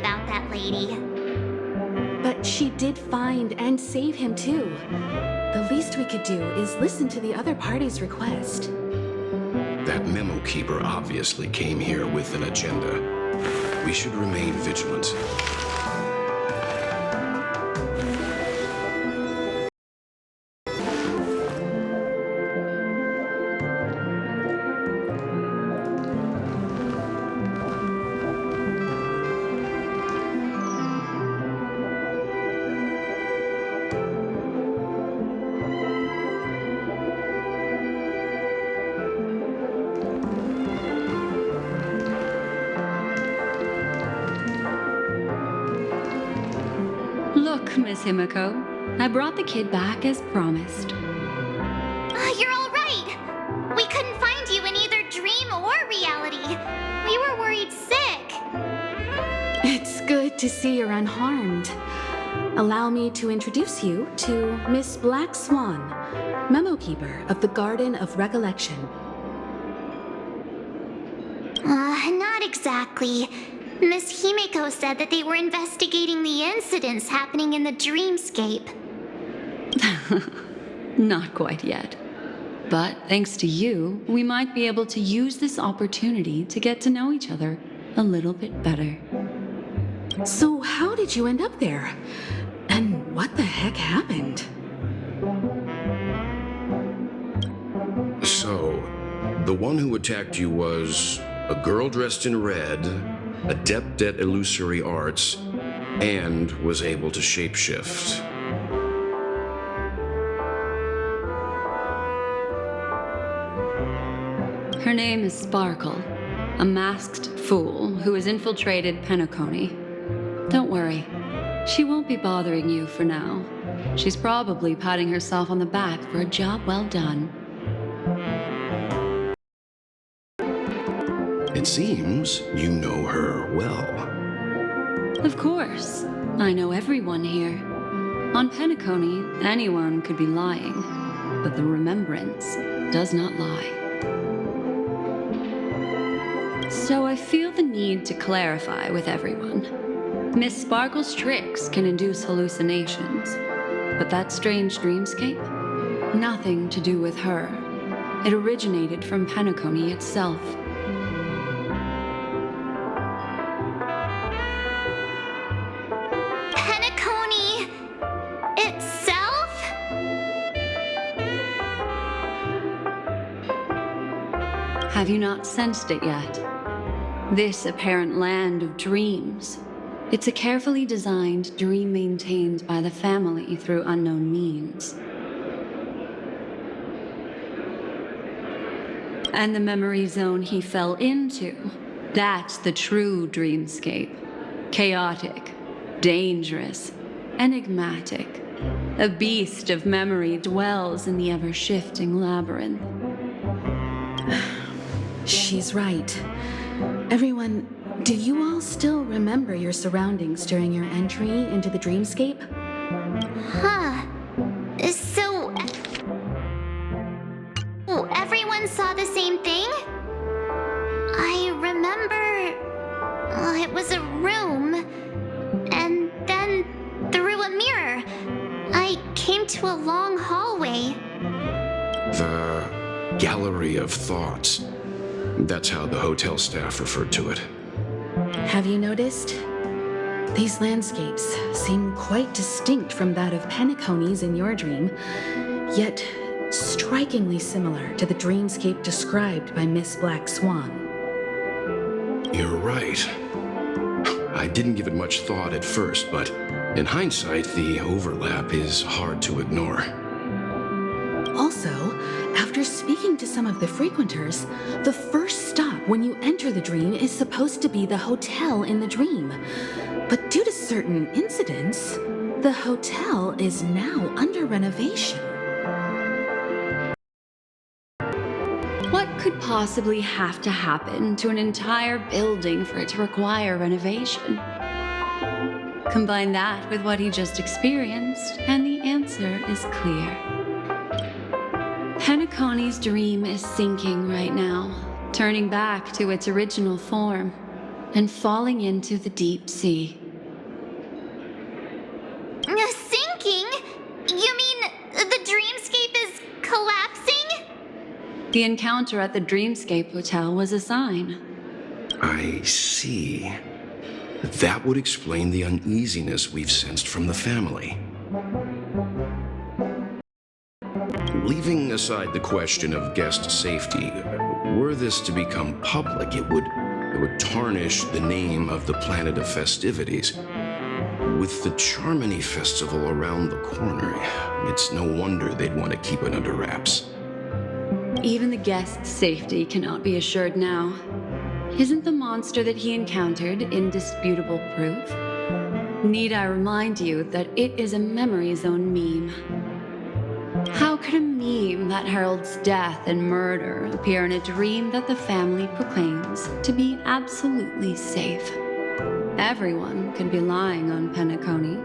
about that lady. But she did find and save him too. The least we could do is listen to the other party's request. That memo keeper obviously came here with an agenda. We should remain vigilant. Look, Miss Himiko, I brought the kid back as promised. You're all right. We couldn't find you in either dream or reality. We were worried sick. It's good to see you're unharmed. Allow me to introduce you to Miss Black Swan, memo keeper of the Garden of Recollection. Not exactly. Miss Himiko said that they were investigating the incidents happening in the Dreamscape. Not quite yet. But thanks to you, we might be able to use this opportunity to get to know each other a little bit better. So how did you end up there? And what the heck happened? So, the one who attacked you was a girl dressed in red, adept at illusory arts, and was able to shapeshift. Her name is Sparkle, a masked fool who has infiltrated Penacony. Don't worry, she won't be bothering you for now. She's probably patting herself on the back for a job well done. It seems you know her well. Of course, I know everyone here. On Penacony, anyone could be lying, but the remembrance does not lie. So I feel the need to clarify with everyone. Miss Sparkle's tricks can induce hallucinations, but that strange dreamscape? Nothing to do with her. It originated from Penacony itself. Penacony itself? Have you not sensed it yet? This apparent land of dreams. It's a carefully designed dream maintained by the family through unknown means. And the memory zone he fell into, that's the true dreamscape. Chaotic, dangerous, enigmatic. A beast of memory dwells in the ever-shifting labyrinth. She's right. Everyone, do you all still remember your surroundings during your entry into the dreamscape? Huh. So... Oh, everyone saw the same thing? I remember... it was a room. And then, through a mirror, I came to a long hallway. The Gallery of Thoughts. That's how the hotel staff referred to it. Have you noticed? These landscapes seem quite distinct from that of Penacony's in your dream, yet strikingly similar to the dreamscape described by Miss Black Swan. You're right. I didn't give it much thought at first, but in hindsight, the overlap is hard to ignore. Also, after speaking to some of the frequenters, the first stop when you enter the dream is supposed to be the hotel in the dream. But due to certain incidents, the hotel is now under renovation. What could possibly have to happen to an entire building for it to require renovation? Combine that with what he just experienced, and the answer is clear. Penacony's dream is sinking right now, turning back to its original form. and falling into the deep sea. Sinking? You mean the dreamscape is collapsing? The encounter at the Dreamscape Hotel was a sign. I see. That would explain the uneasiness we've sensed from the family. Leaving aside the question of guest safety, were this to become public, it would tarnish the name of the planet of festivities. With the Charmony Festival around the corner, it's no wonder they'd want to keep it under wraps. Even the guest's safety cannot be assured now. Isn't the monster that he encountered indisputable proof? Need I remind you that it is a memory zone meme? How could a meme that heralds death and murder appear in a dream that the family proclaims to be absolutely safe? Everyone could be lying on Penacony.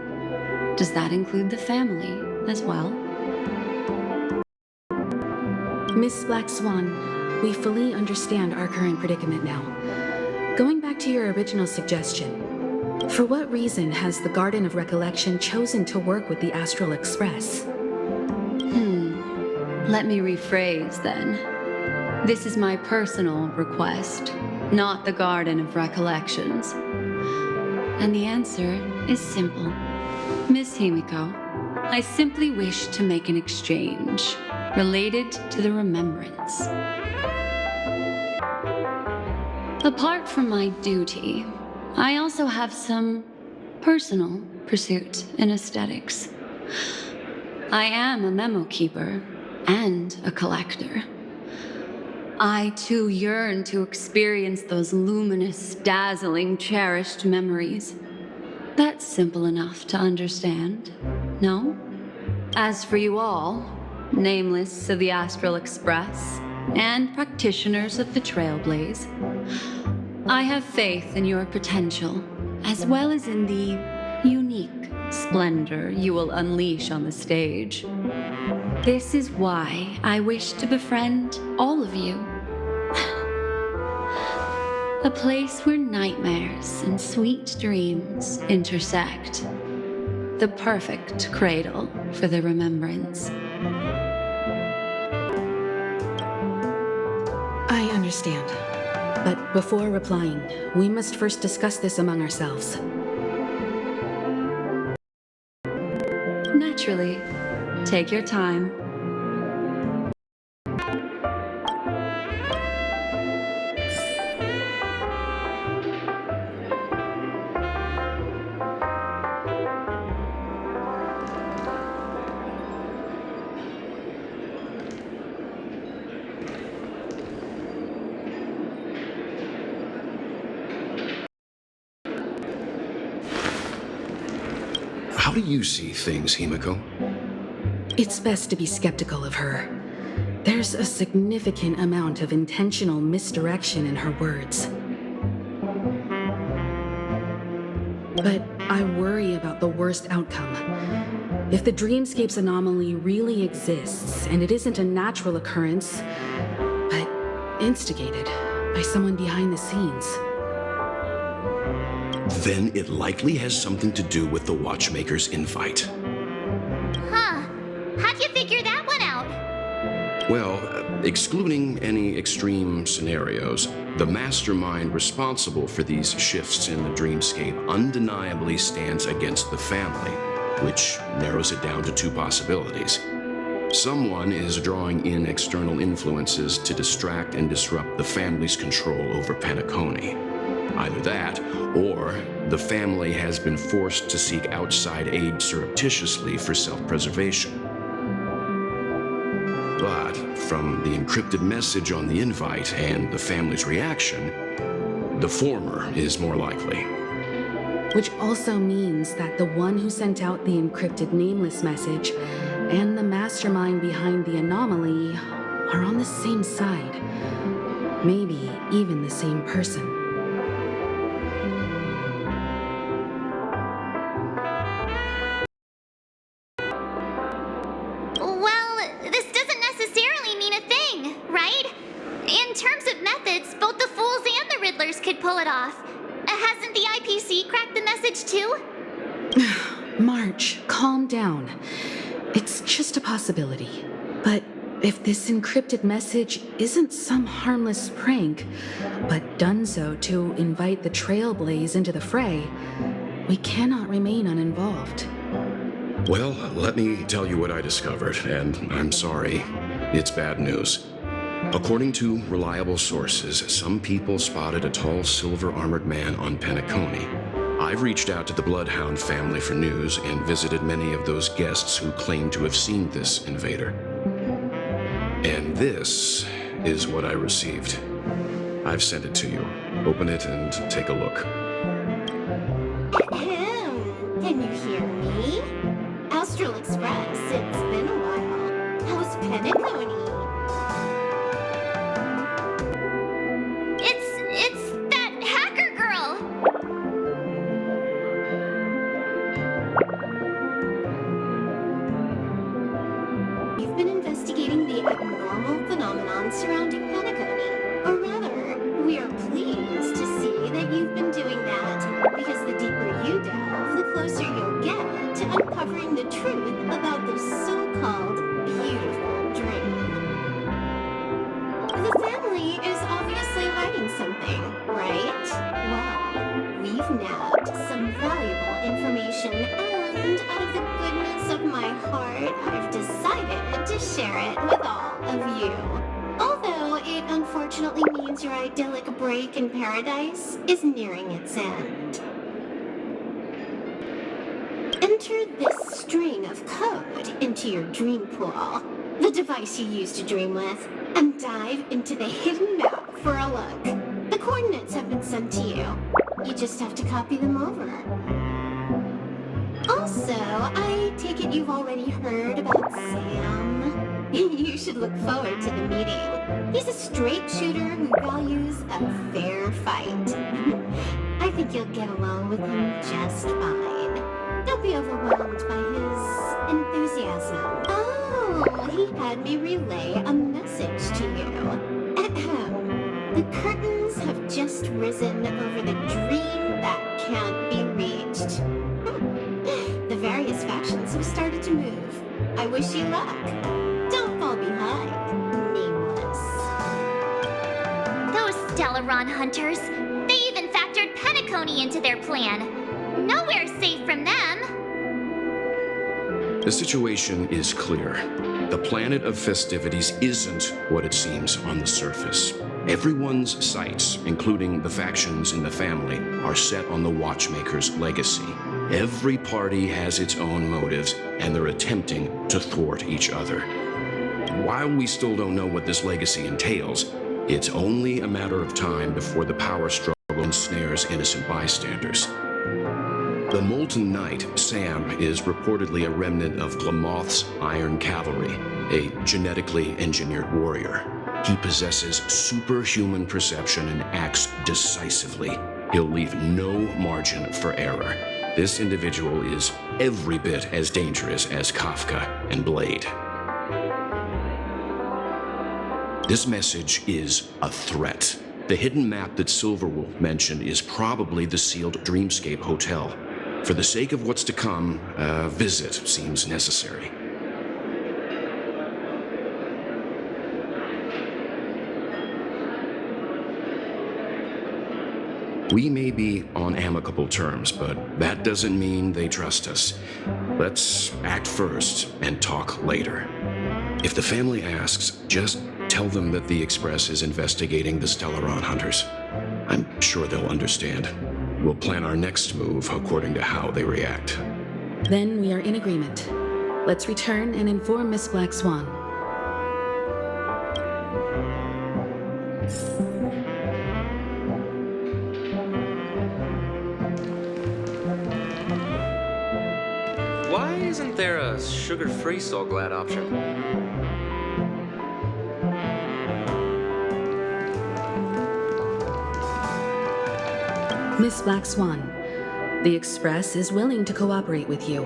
Does that include the family as well? Miss Black Swan, we fully understand our current predicament now. Going back to your original suggestion, for what reason has the Garden of Recollection chosen to work with the Astral Express? Let me rephrase then. This is my personal request, not the Garden of Recollections. And the answer is simple. Miss Himiko, I simply wish to make an exchange related to the remembrance. Apart from my duty, I also have some personal pursuit in aesthetics. I am a memo keeper and a collector. I too yearn to experience those luminous, dazzling, cherished memories. That's simple enough to understand, no? As for you all, nameless of the Astral Express and practitioners of the Trailblaze, I have faith in your potential, as well as in the unique splendor you will unleash on the stage. This is why I wish to befriend all of you. A place where nightmares and sweet dreams intersect. The perfect cradle for the remembrance. I understand. But before replying, we must first discuss this among ourselves. Naturally. Take your time. How do you see things, Himiko? It's best to be skeptical of her. There's a significant amount of intentional misdirection in her words. But I worry about the worst outcome. If the Dreamscape's anomaly really exists, and it isn't a natural occurrence, but instigated by someone behind the scenes, then it likely has something to do with the Watchmaker's invite. Huh. How'd you figure that one out? Well, excluding any extreme scenarios, the mastermind responsible for these shifts in the Dreamscape undeniably stands against the family, which narrows it down to two possibilities. Someone is drawing in external influences to distract and disrupt the family's control over Penacony. Either that, or the family has been forced to seek outside aid surreptitiously for self-preservation. But from the encrypted message on the invite and the family's reaction, the former is more likely. which also means that the one who sent out the encrypted nameless message and the mastermind behind the anomaly are on the same side. Maybe even the same person. Well, this doesn't necessarily mean a thing, right? In terms of methods, both the Fools and the Riddlers could pull it off. Hasn't the IPC cracked the message too? March, calm down. It's just a possibility. But if this encrypted message isn't some harmless prank, but done so to invite the Trailblaze into the fray, we cannot remain uninvolved. Well, let me tell you what I discovered, and I'm sorry. It's bad news. According to reliable sources, some people spotted a tall silver-armored man on Penacony. I've reached out to the Bloodhound family for news and visited many of those guests who claim to have seen this invader. And this is what I received. I've sent it to you. Open it and take a look. Can you hear me? Astral Express, it's been a while. How's Penacony? It's that hacker girl! You've been investigating the abnormal phenomenon surrounding Penacony. Or rather, we are pleased to see that you've been doing that, because the deeper you delve, the closer you'll get to uncovering the truth about the so-called beautiful dream. The family is obviously hiding something, right? Well, we've nabbed some valuable information, and out of the goodness of my heart, I've decided to share it with all of you. Although it unfortunately means your idyllic break in paradise is nearing its end. Enter this string of code into your Dreampool, the device you use to dream with, and dive into the hidden map for a look. The coordinates have been sent to you. You just have to copy them over. Also, I take it you've already heard about Sam. You should look forward to the meeting. He's a straight shooter who values a fair fight. I think you'll get along with him just fine. Don't be overwhelmed by his enthusiasm. Oh, he had me relay a message to you. Ahem. The curtains have just risen over the dream that can't be reached. The various factions have started to move. I wish you luck. Don't fall behind, nameless. Those Stellaron hunters, they even factored Penacony into their plan. Nowhere safe from them. The situation is clear. The planet of festivities isn't what it seems on the surface. Everyone's sights, including the factions in the family, are set on the Watchmaker's legacy. Every party has its own motives, and they're attempting to thwart each other. While we still don't know what this legacy entails, it's only a matter of time before the power struggle ensnares innocent bystanders. The Molten Knight, Sam, is reportedly a remnant of Glamoth's Iron Cavalry, a genetically engineered warrior. He possesses superhuman perception and acts decisively. He'll leave no margin for error. This individual is every bit as dangerous as Kafka and Blade. This message is a threat. The hidden map that Silverwolf mentioned is probably the sealed Dreamscape hotel. For the sake of what's to come, a visit seems necessary. We may be on amicable terms, but that doesn't mean they trust us. Let's act first and talk later. If the family asks, just tell them that the Express is investigating the Stellaron hunters. I'm sure they'll understand. We'll plan our next move according to how they react. Then we are in agreement. Let's return and inform Miss Black Swan. Why isn't there a sugar-free Soul Glad option? Miss Black Swan, the Express is willing to cooperate with you.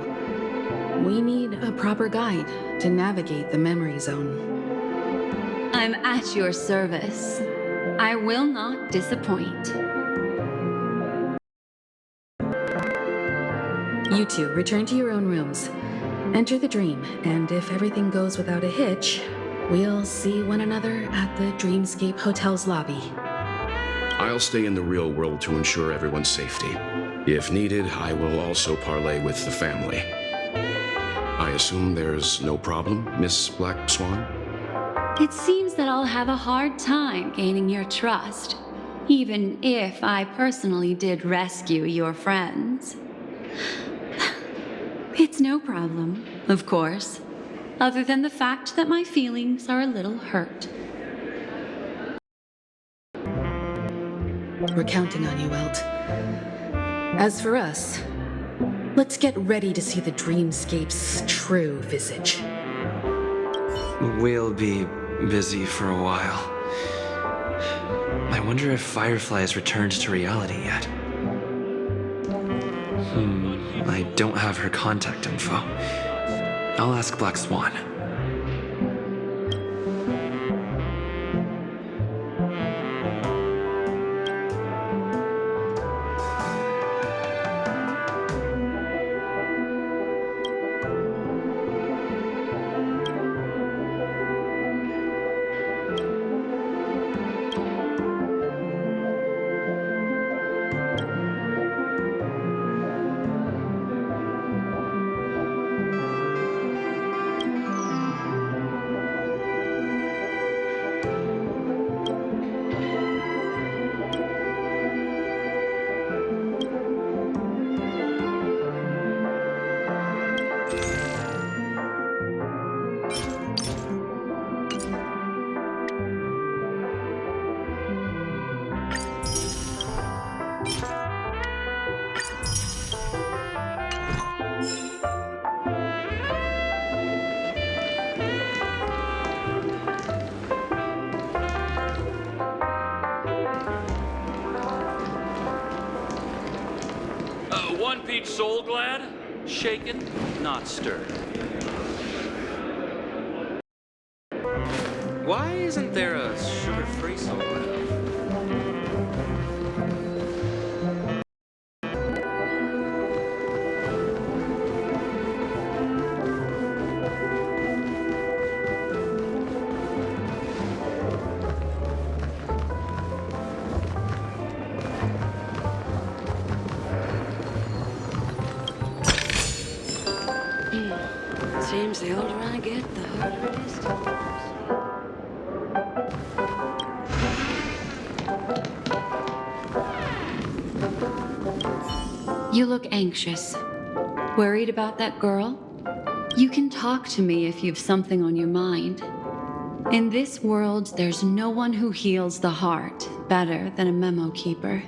We need a proper guide to navigate the memory zone. I'm at your service. I will not disappoint. You two, return to your own rooms. Enter the dream, and if everything goes without a hitch, we'll see one another at the Dreamscape Hotel's lobby. I'll stay in the real world to ensure everyone's safety. If needed, I will also parley with the family. I assume there's no problem, Miss Black Swan? It seems that I'll have a hard time gaining your trust, even if I personally did rescue your friends. It's no problem, of course, other than the fact that my feelings are a little hurt. We're counting on you, Welt. As for us, let's get ready to see the Dreamscape's true visage. We'll be busy for a while. I wonder if Firefly has returned to reality yet. I don't have her contact info. I'll ask Black Swan. One peach soul glad, shaken, not stirred. Why isn't there a sugar-free soul glad? Seems the older I get, the harder it is to... You look anxious. Worried about that girl? You can talk to me if you've something on your mind. In this world, there's no one who heals the heart better than a memo keeper.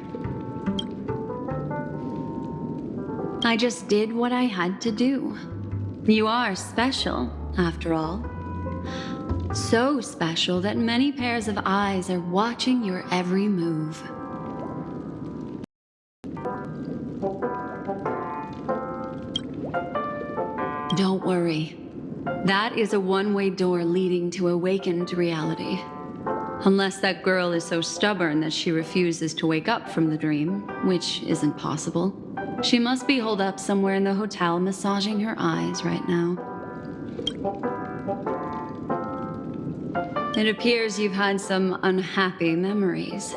I just did what I had to do. You are special, after all. So special that many pairs of eyes are watching your every move. Don't worry. That is a one-way door leading to awakened reality. Unless that girl is so stubborn that she refuses to wake up from the dream, which isn't possible. She must be holed up somewhere in the hotel massaging her eyes right now. It appears you've had some unhappy memories.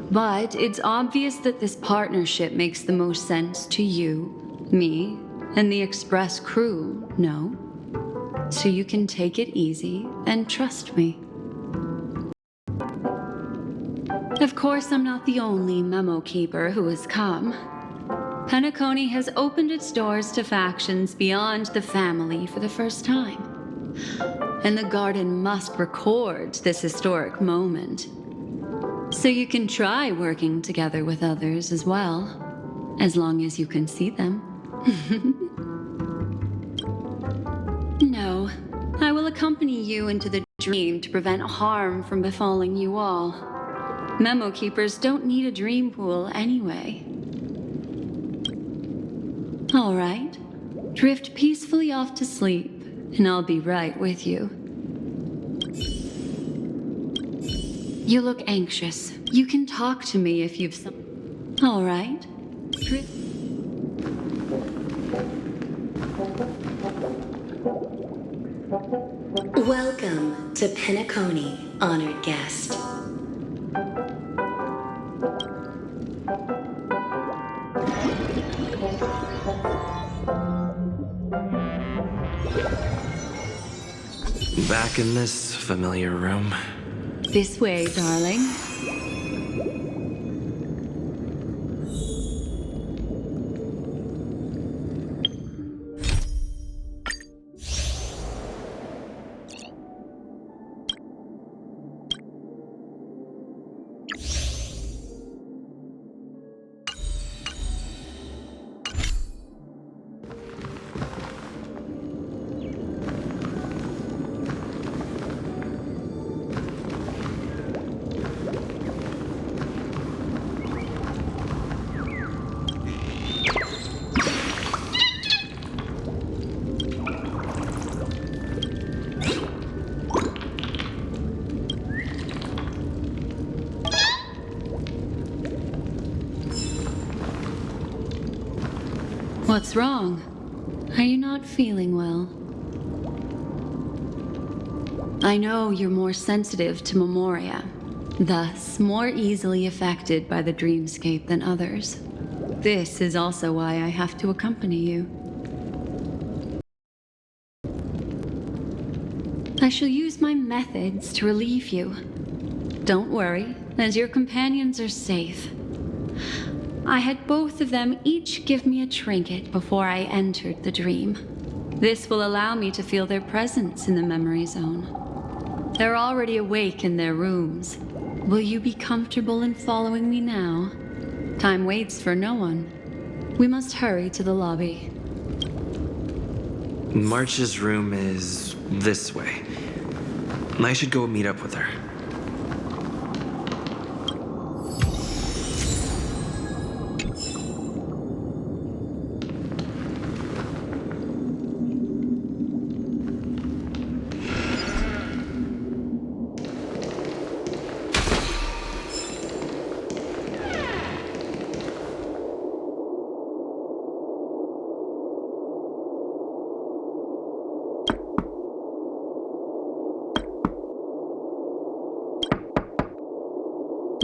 But it's obvious that this partnership makes the most sense to you, me, and the Express crew, no? So you can take it easy and trust me. Of course, I'm not the only memo keeper who has come. Penacony has opened its doors to factions beyond the family for the first time. And the Garden must record this historic moment. So you can try working together with others as well, as long as you can see them. No, I will accompany you into the dream to prevent harm from befalling you all. Memo keepers don't need a dream pool anyway. All right, drift peacefully off to sleep, and I'll be right with you. You look anxious. You can talk to me if you've some... All right, drift... to Penacony, honored guest. Back in this familiar room. This way, darling. What's wrong? Are you not feeling well? I know you're more sensitive to memoria, thus more easily affected by the dreamscape than others. This is also why I have to accompany you. I shall use my methods to relieve you. Don't worry, as your companions are safe. I had both of them each give me a trinket before I entered the dream. This will allow me to feel their presence in the memory zone. They're already awake in their rooms. Will you be comfortable in following me now? Time waits for no one. We must hurry to the lobby. March's room is this way. I should go meet up with her.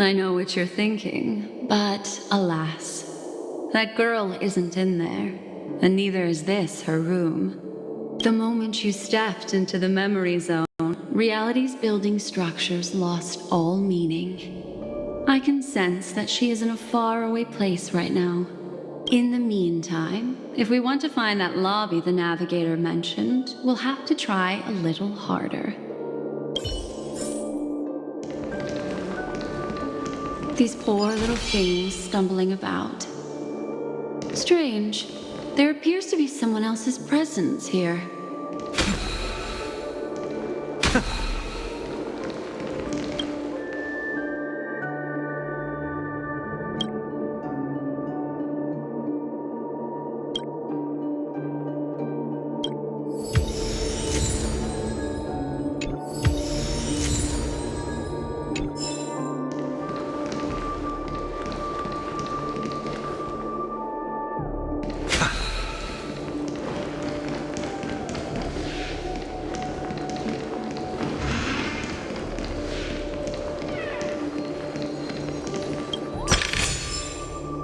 I know what you're thinking, but alas, that girl isn't in there, and neither is this her room. The moment you stepped into the memory zone, reality's building structures lost all meaning. I can sense that she is in a faraway place right now. In the meantime, if we want to find that lobby the navigator mentioned, we'll have to try a little harder. These poor little things stumbling about. Strange. There appears to be someone else's presence here.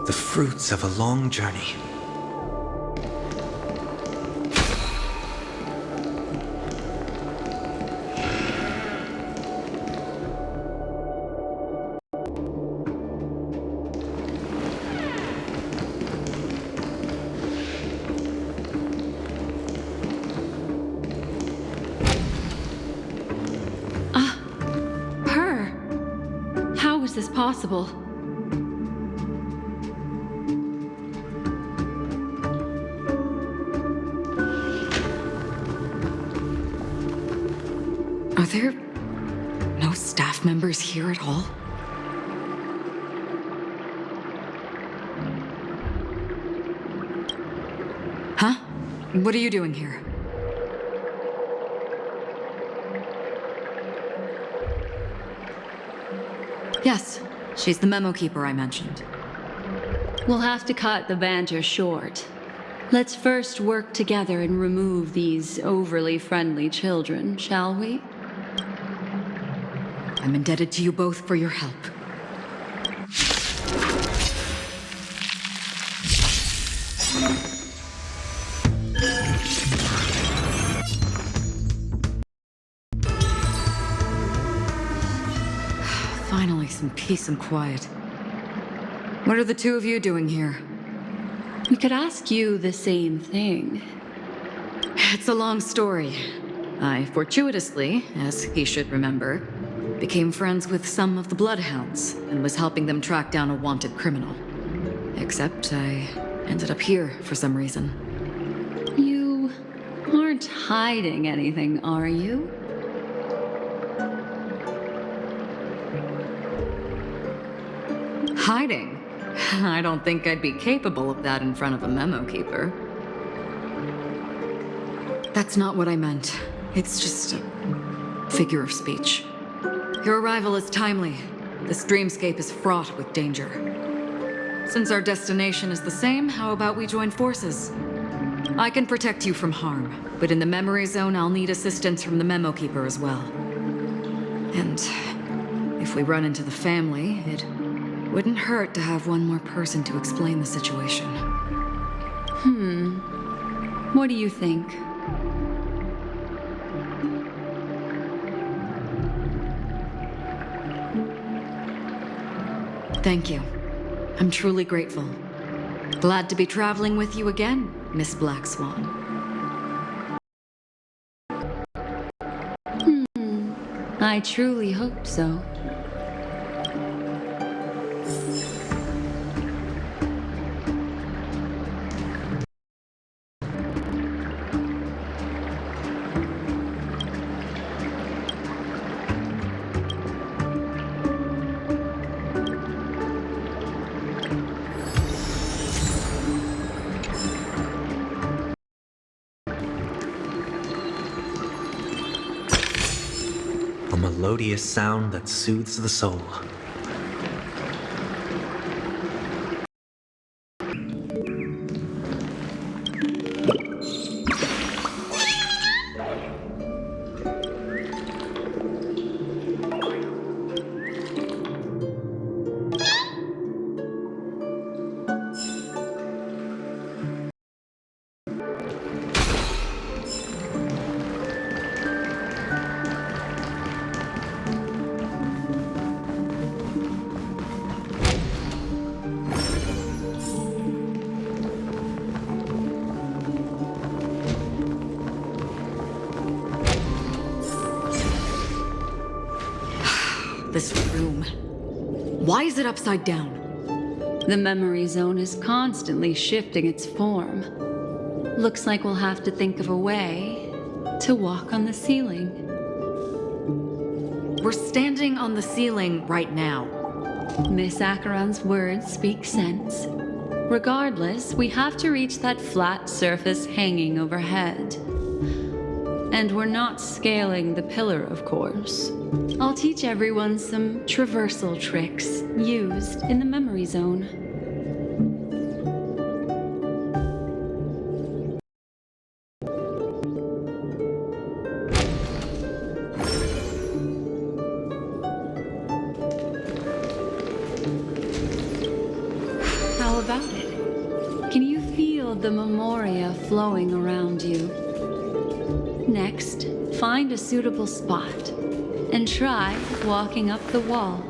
The fruits of a long journey. Her! How is this possible? Are there no staff members here at all? Huh? What are you doing here? Yes, she's the memo keeper I mentioned. We'll have to cut the banter short. Let's first work together and remove these overly friendly children, shall we? I'm indebted to you both for your help. Finally, some peace and quiet. What are the two of you doing here? We could ask you the same thing. It's a long story. I fortuitously, as he should remember, became friends with some of the Bloodhounds and was helping them track down a wanted criminal. Except I ended up here for some reason. You aren't hiding anything, are you? Hiding? I don't think I'd be capable of that in front of a memo keeper. That's not what I meant. It's just a figure of speech. Your arrival is timely. This dreamscape is fraught with danger. Since our destination is the same, how about we join forces? I can protect you from harm, but in the memory zone, I'll need assistance from the memo keeper as well. And if we run into the family, it wouldn't hurt to have one more person to explain the situation. What do you think? Thank you. I'm truly grateful. Glad to be traveling with you again, Miss Black Swan. I truly hope so. A melodious sound that soothes the soul. This room. Why is it upside down? The memory zone is constantly shifting its form. Looks like we'll have to think of a way to walk on the ceiling. We're standing on the ceiling right now. Miss Acheron's words speak sense. Regardless, we have to reach that flat surface hanging overhead. And we're not scaling the pillar, of course. I'll teach everyone some traversal tricks used in the memory zone. How about it? Can you feel the memoria flowing around you? Next, find a suitable spot and try walking up the wall.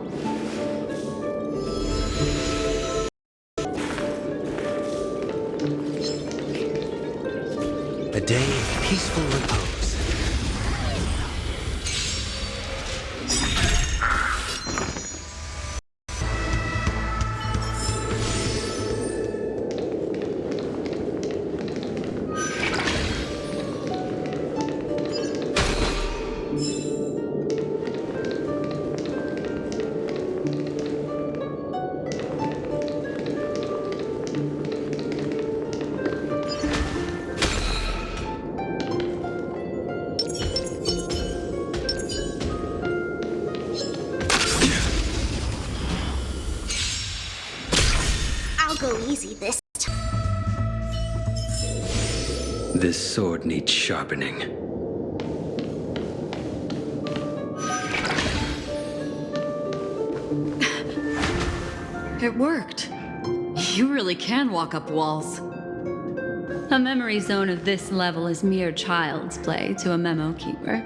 A day of peaceful repose. Go easy this time. This sword needs sharpening. It worked. You really can walk up walls. A memory zone of this level is mere child's play to a memo keeper.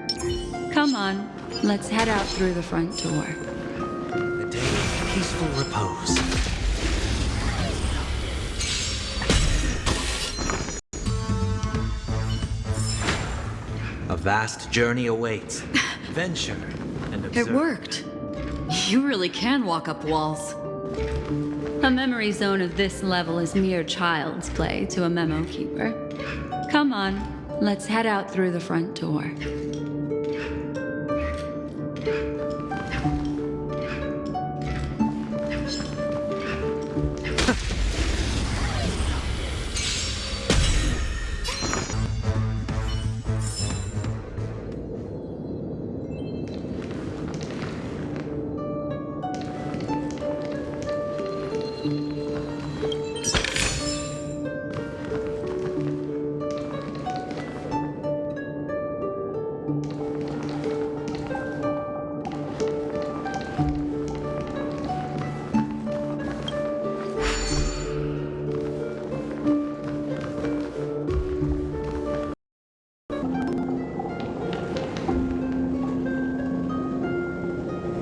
Come on, let's head out through the front door. A day of peaceful repose. A vast journey awaits. Venture and observe. It worked. You really can walk up walls. A memory zone of this level is mere child's play to a memo keeper. Come on, let's head out through the front door.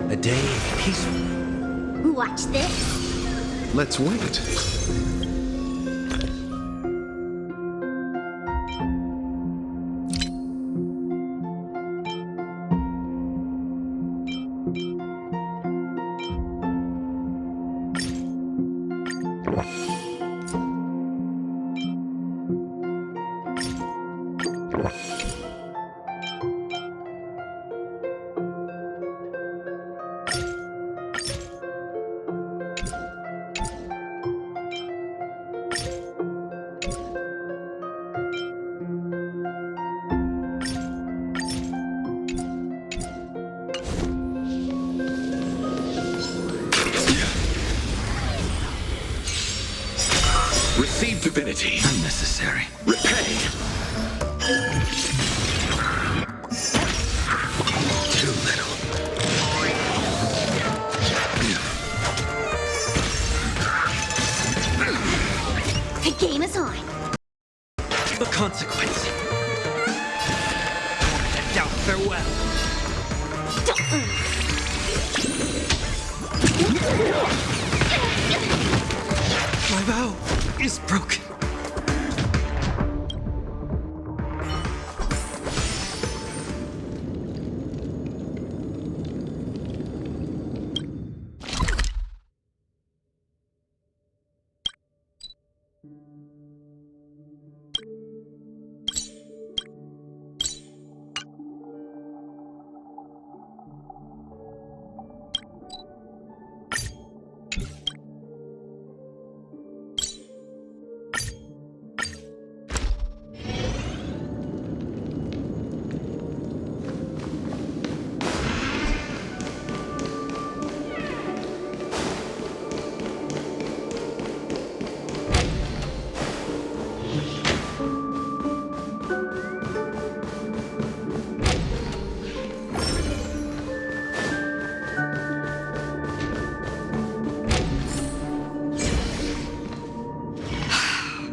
A day of peaceful. Watch this. Let's wait. Receive divinity. Unnecessary. Repay. Too little. The game is on. The consequence. Doubt farewell. My vow is broken.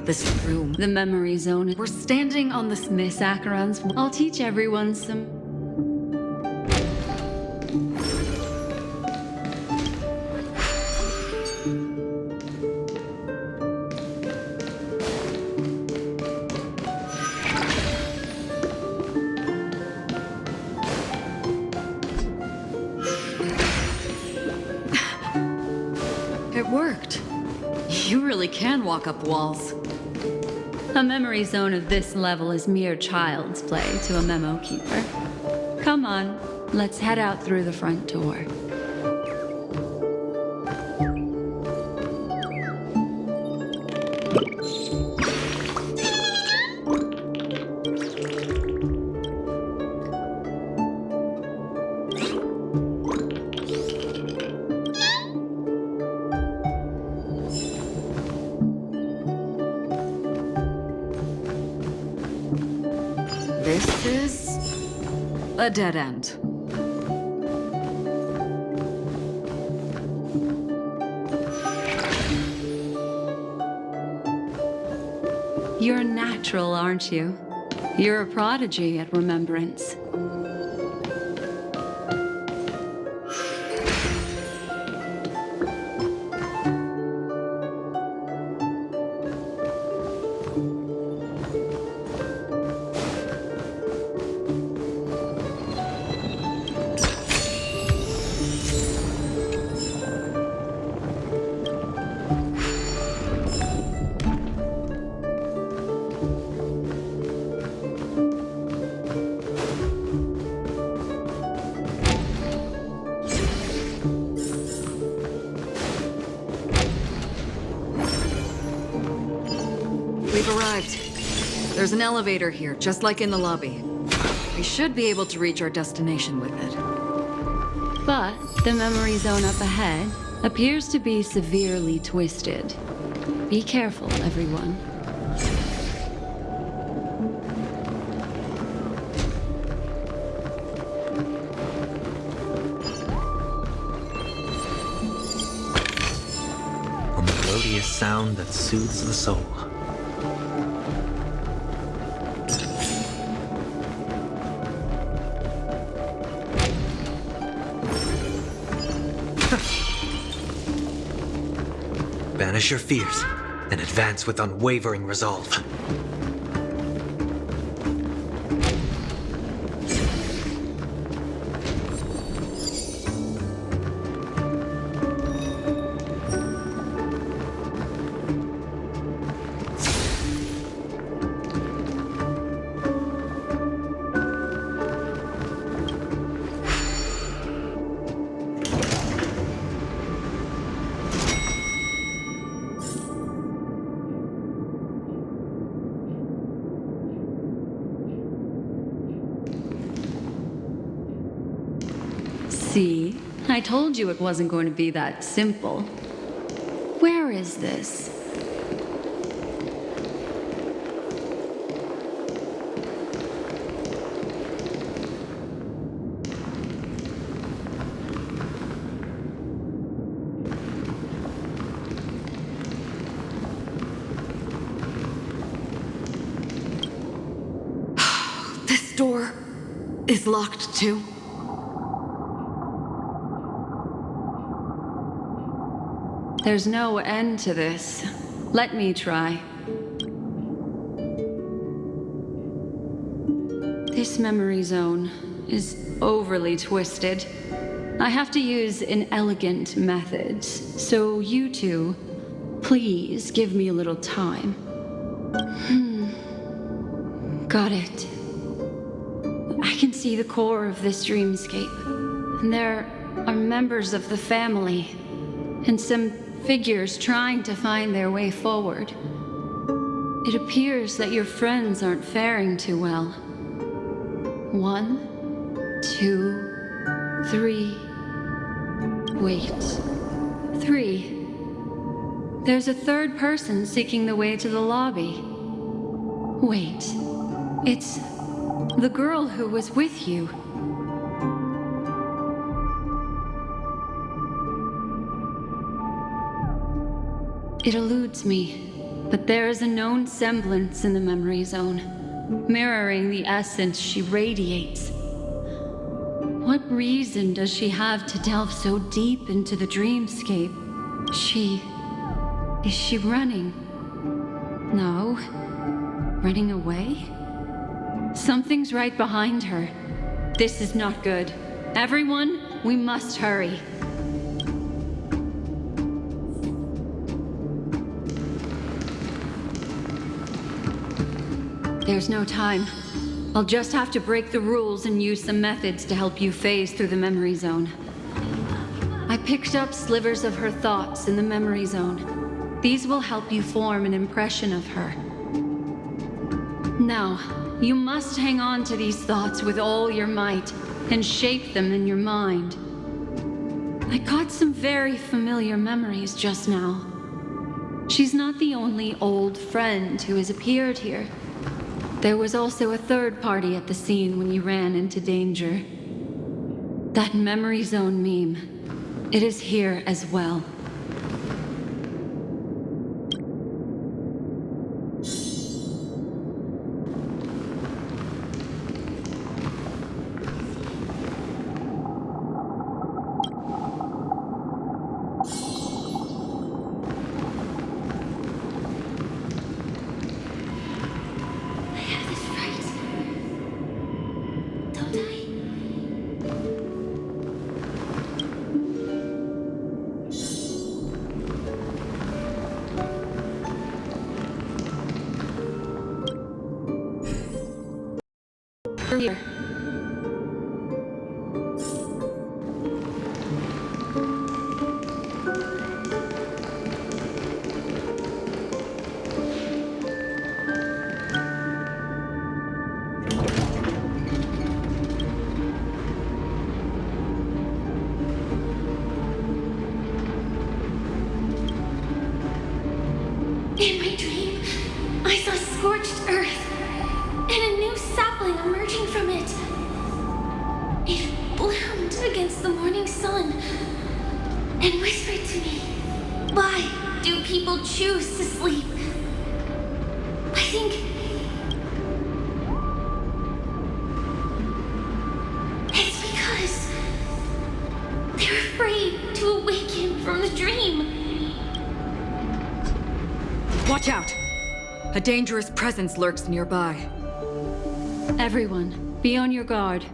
This room. The memory zone. We're standing on this. Miss Acheron's. I'll teach everyone some. It worked. You really can walk up walls. A memory zone of this level is mere child's play to a memo keeper. Come on, let's head out through the front door. This is a dead end. natural, aren't you? You're a prodigy at remembrance. We've arrived. There's an elevator here, just like in the lobby. We should be able to reach our destination with it. But the memory zone up ahead appears to be severely twisted. Be careful, everyone. A melodious sound that soothes the soul. Banish your fears and advance with unwavering resolve. See? I told you it wasn't going to be that simple. Where is this? This door is locked too. There's no end to this. Let me try. This memory zone is overly twisted. I have to use inelegant methods, so you two, please give me a little time. Got it. I can see the core of this dreamscape. And there are members of the family, and some figures trying to find their way forward. It appears that your friends aren't faring too well. 1, 2, 3. Wait. 3. There's a third person seeking the way to the lobby. Wait. It's the girl who was with you. It eludes me, but there is a known semblance in the memory zone, mirroring the essence she radiates. What reason does she have to delve so deep into the dreamscape? Is she running? No. Running away? Something's right behind her. This is not good. Everyone, we must hurry. There's no time. I'll just have to break the rules and use some methods to help you phase through the memory zone. I picked up slivers of her thoughts in the memory zone. These will help you form an impression of her. Now, you must hang on to these thoughts with all your might and shape them in your mind. I caught some very familiar memories just now. She's not the only old friend who has appeared here. There was also a third party at the scene when you ran into danger. That memory zone meme. It is here as well. Here. In my dream, I saw scorched earth and a new sapling emerging from it. It bloomed against the morning sun and whispered to me, "Why do people choose to sleep?" I think it's because they're afraid to awaken from the dream. Watch out! A dangerous presence lurks nearby. Everyone, be on your guard.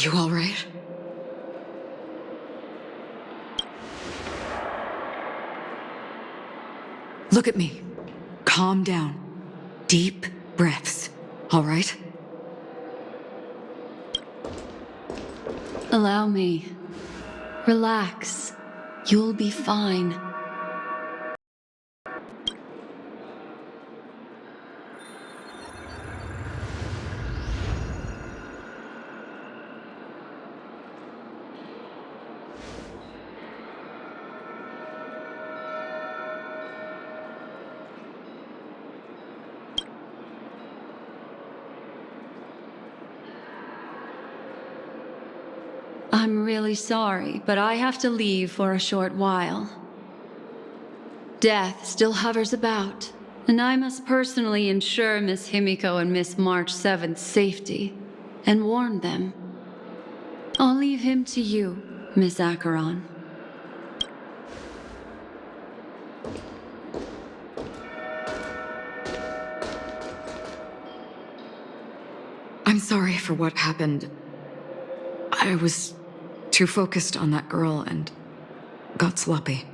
You all right? Look at me. Calm down. Deep breaths. All right? Allow me. Relax. You'll be fine. I'm really sorry, but I have to leave for a short while. Death still hovers about, and I must personally ensure Miss Himiko and Miss March 7th's safety, and warn them. I'll leave him to you, Miss Acheron. I'm sorry for what happened. I was too focused on that girl and got sloppy.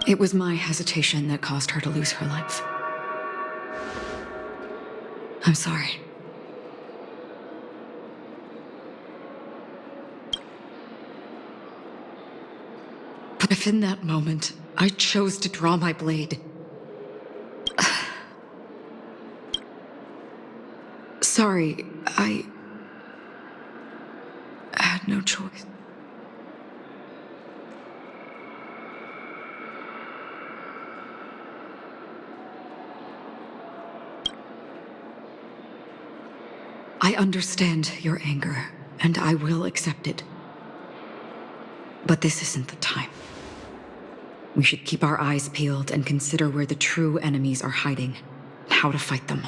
It was my hesitation that caused her to lose her life. I'm sorry. But if in that moment I chose to draw my blade, Sorry, I had no choice. I understand your anger, and I will accept it. But this isn't the time. We should keep our eyes peeled and consider where the true enemies are hiding, and how to fight them.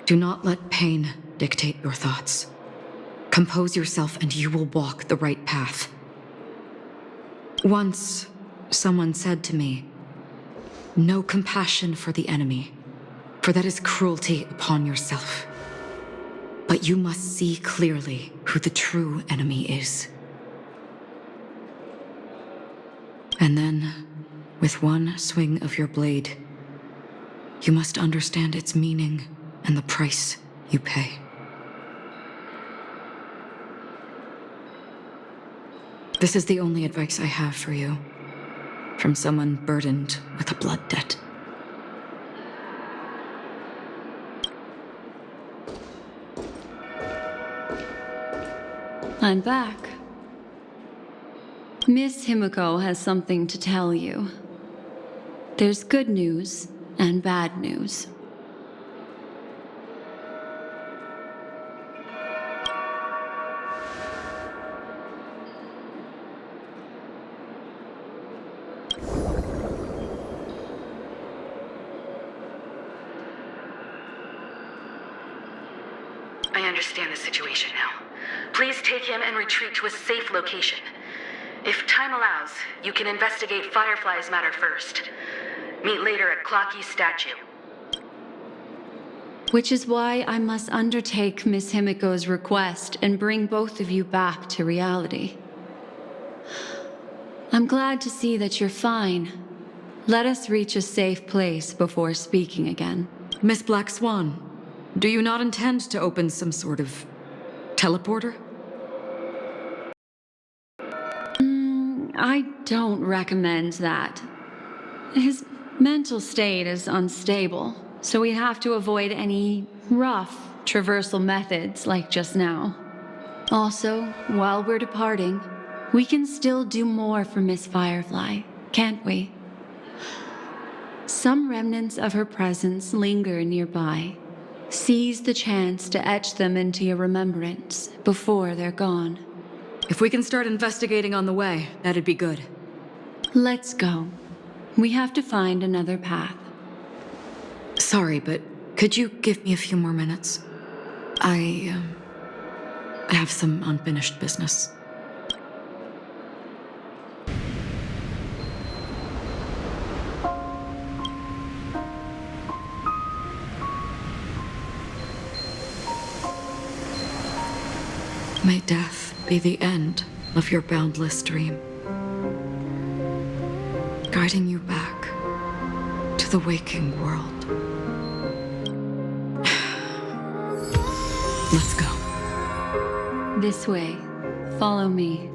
Do not let pain dictate your thoughts. Compose yourself and you will walk the right path. Once, someone said to me, "No compassion for the enemy, for that is cruelty upon yourself. But you must see clearly who the true enemy is." And then, with one swing of your blade, you must understand its meaning and the price you pay. This is the only advice I have for you, from someone burdened with a blood debt. I'm back. Miss Himiko has something to tell you. There's good news and bad news. I understand the situation now. Please take him and retreat to a safe location. If time allows, you can investigate Firefly's matter first. Meet later at Clocky's statue. Which is why I must undertake Miss Himiko's request and bring both of you back to reality. I'm glad to see that you're fine. Let us reach a safe place before speaking again. Miss Black Swan, do you not intend to open some sort of teleporter? I don't recommend that. His mental state is unstable, so we have to avoid any rough traversal methods like just now. Also, while we're departing, we can still do more for Miss Firefly, can't we? Some remnants of her presence linger nearby. Seize the chance to etch them into your remembrance before they're gone. If we can start investigating on the way, that'd be good. Let's go. We have to find another path. Sorry, but could you give me a few more minutes? I have some unfinished business. May death be the end of your boundless dream, guiding you back to the waking world. Let's go. This way. Follow me.